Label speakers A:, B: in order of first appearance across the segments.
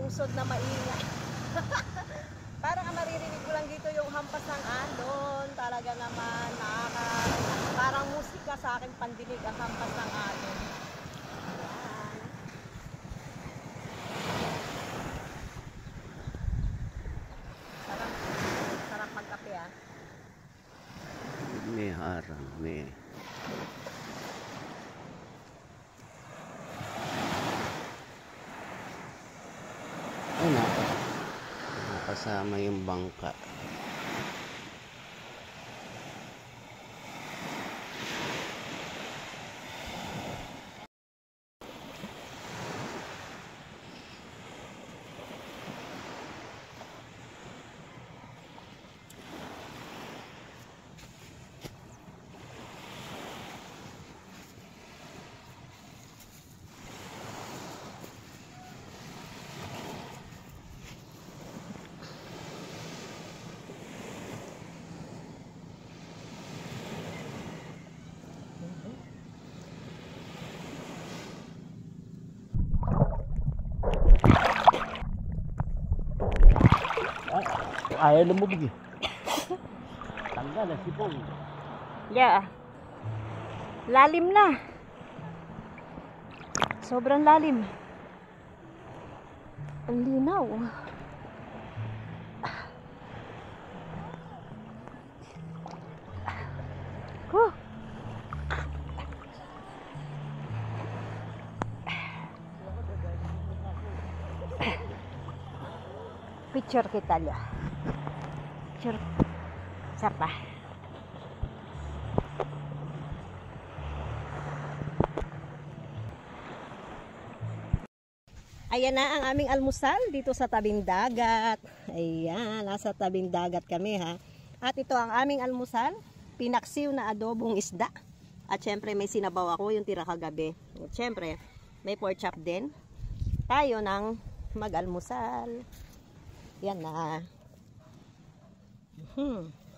A: lungsod na maingay. Parang maririnig ko lang dito yung hampas ng alon. Talaga naman parang musika sa akin pandinig ang hampas ng alon. Sarap magkape ah.
B: May harang, may ay nakasama yung bangka.
C: Ayaw lumubog eh. Tanggal na sipong.
A: Yeah. Lalim na. Sobrang lalim. Ang linaw. Huh. Picture kita liya. Picture. Sapa. Ayan na ang aming almusal dito sa tabing dagat. Ayan, nasa tabing dagat kami ha. At ito ang aming almusal, pinaksiw na adobong isda. At syempre may sinabaw ako yung tira kagabi. At syempre may pork chop din. Tayo nang mag-almusal. Yan na.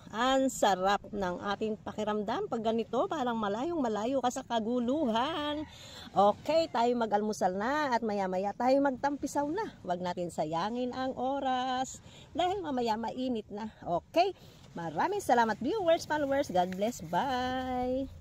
A: Ang sarap ng ating pakiramdam pag ganito, parang malayo ka sa kaguluhan. Okay, tayo mag-almusal na at maya-maya tayo magtampisaw na. Huwag natin sayangin ang oras dahil mamaya mainit na. Okay, maraming salamat viewers, followers. God bless. Bye!